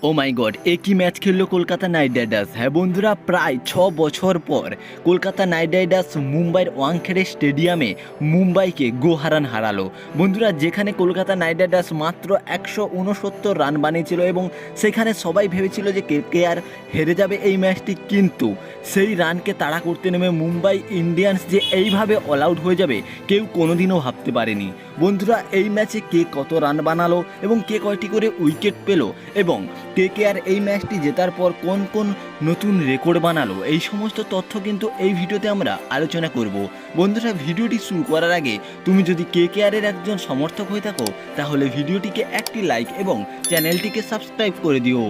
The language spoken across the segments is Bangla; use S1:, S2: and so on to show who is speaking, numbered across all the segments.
S1: ও মাই গড, একই ম্যাচ খেললো কলকাতা নাইট রাইডার্স। হ্যাঁ বন্ধুরা, প্রায় 6 বছর পর কলকাতা নাইট রাইডার্স মুম্বাইয়ের ওয়াংখেড়ে স্টেডিয়ামে মুম্বাইকে গোহারান হারালো। বন্ধুরা, যেখানে কলকাতা নাইট রাইডার্স মাত্র 169 রান বানিয়েছিল এবং সেখানে সবাই ভেবেছিল যে কেকেআর হেরে যাবে এই ম্যাচটি, কিন্তু সেই রানকে তাড়া করতে নেমে মুম্বাই ইন্ডিয়ান্স যে এইভাবে অল আউট হয়ে যাবে কেউ কোনোদিনও ভাবতে পারেনি। বন্ধুরা, এই ম্যাচে কে কত রান বানালো এবং কে কয়টি করে উইকেট পেল এবং কেকেআর এই ম্যাচটি জেতার পর কোন কোন নতুন রেকর্ড বানালো, এই সমস্ত তথ্য কিন্তু এই ভিডিওতে আমরা আলোচনা করব। বন্ধুরা, ভিডিওটি শুরু করার আগে তুমি যদি কেকেআরের একজন সমর্থক হয়ে থাকো তাহলে ভিডিওটিকে একটি লাইক এবং চ্যানেলটিকে সাবস্ক্রাইব করে দিও।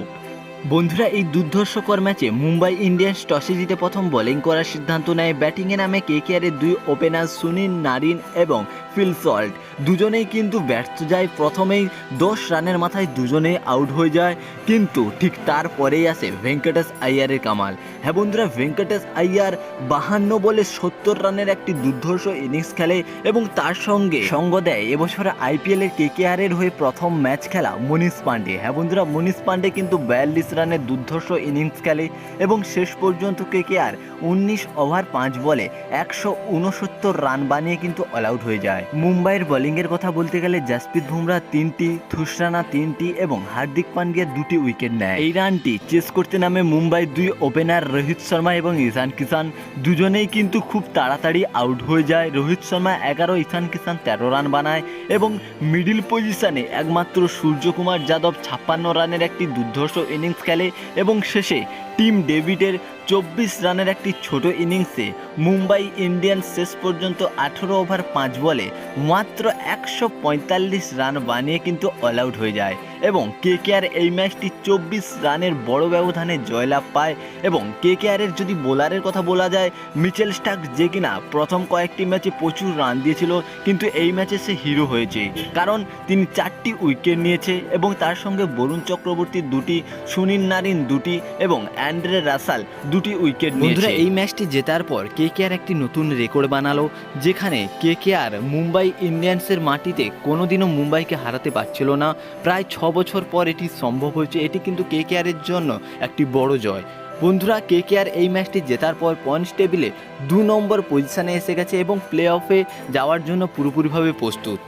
S1: বন্ধুরা, এই দুর্ধর্ষকর ম্যাচে মুম্বাই ইন্ডিয়ান্স টসে জিতে প্রথম বোলিং করার সিদ্ধান্ত নেয়। ব্যাটিংয়ে নামে কেকেআরের দুই ওপেনার সুনীল নারিন এবং ফিল সল্ট, দুজনেই কিন্তু ব্যর্থ যায়। প্রথমেই 10 রানের মাথায় দুজনেই আউট হয়ে যায়, কিন্তু ঠিক তারপরেই আসে ভেঙ্কটেশ আইয়ারের কামাল। হ্যাঁ বন্ধুরা, ভেঙ্কটেশ আইয়ার 52 বলে 70 রানের একটি দুর্ধর্ষ ইনিংস খেলে এবং তার সঙ্গে সঙ্গ দেয় এবছর আইপিএলের কেকেআরের হয়ে প্রথম ম্যাচ খেলা মনীষ পান্ডে। হ্যাঁ বন্ধুরা, মনীষ পান্ডে কিন্তু 42 রানের দুর্ধর্ষ ইনিংস খেলে এবং শেষ পর্যন্ত কেকেআর 19 ওভার 5 বলে 169 রান বানিয়ে কিন্তু অল আউট হয়ে যায়। মুম্বাইয়ের বোলিংয়ের কথা বলতে গেলে জসপ্রীত বুমরা 3টি, থুসরানা 3টি এবং হার্দিক পান্ডিয়া 2টি উইকেট নেয়। এই রানটি চেস করতে নামে মুম্বাই দুই ওপেনার রোহিত শর্মা এবং ঈশান কিষান, দুজনেই কিন্তু খুব তাড়াতাড়ি আউট হয়ে যায়। রোহিত শর্মা 11, ঈশান কিষান 13 রান বানায় এবং মিডিল পজিশনে একমাত্র সূর্যকুমার যাদব 56 রানের একটি দুর্ধর্ষ ইনিংস খেলে এবং শেষে টিম ডেভিডের 24 রানের একটি ছোট ইনিংসে মুম্বাই ইন্ডিয়ান্স শেষ পর্যন্ত 18 ওভার 5 বলে মাত্র 145 রান বানিয়ে কিন্তু অল আউট হয়ে যায় এবং কেকেআর এই ম্যাচটি 24 রানের বড় ব্যবধানে জয়লাভ পায়। এবং কেকেআরের যদি বোলারের কথা বলা যায়, মিচেল স্টার্ক, যে কিনা প্রথম কয়েকটি ম্যাচে প্রচুর রান দিয়েছিল, কিন্তু এই ম্যাচে সে হিরো হয়েছে, কারণ তিনি 4টি উইকেট নিয়েছে এবং তার সঙ্গে বরুণ চক্রবর্তী 2টি, সুনীল নারিন 2টি এবং অ্যান্ড্রে রাসাল 2টি উইকেট নিয়েছে। বন্ধুরা, এই ম্যাচটি জেতার পর কেকেআর একটি নতুন রেকর্ড বানালো, যেখানে কেকেআর মুম্বাই ইন্ডিয়ান্সের মাটিতে কোনোদিনও মুম্বাইকে হারাতে পারছিল না। প্রায় 6 বছর পর এটি সম্ভব হয়েছে। এটি কিন্তু কেকেআরের জন্য একটি বড় জয়। বন্ধুরা, কেকেআর এই ম্যাচটি জেতার পর পয়েন্টস টেবিলে 2 নম্বর পজিশনে এসে গেছে এবং প্লে অফে যাওয়ার জন্য পুরোপুরিভাবে প্রস্তুত।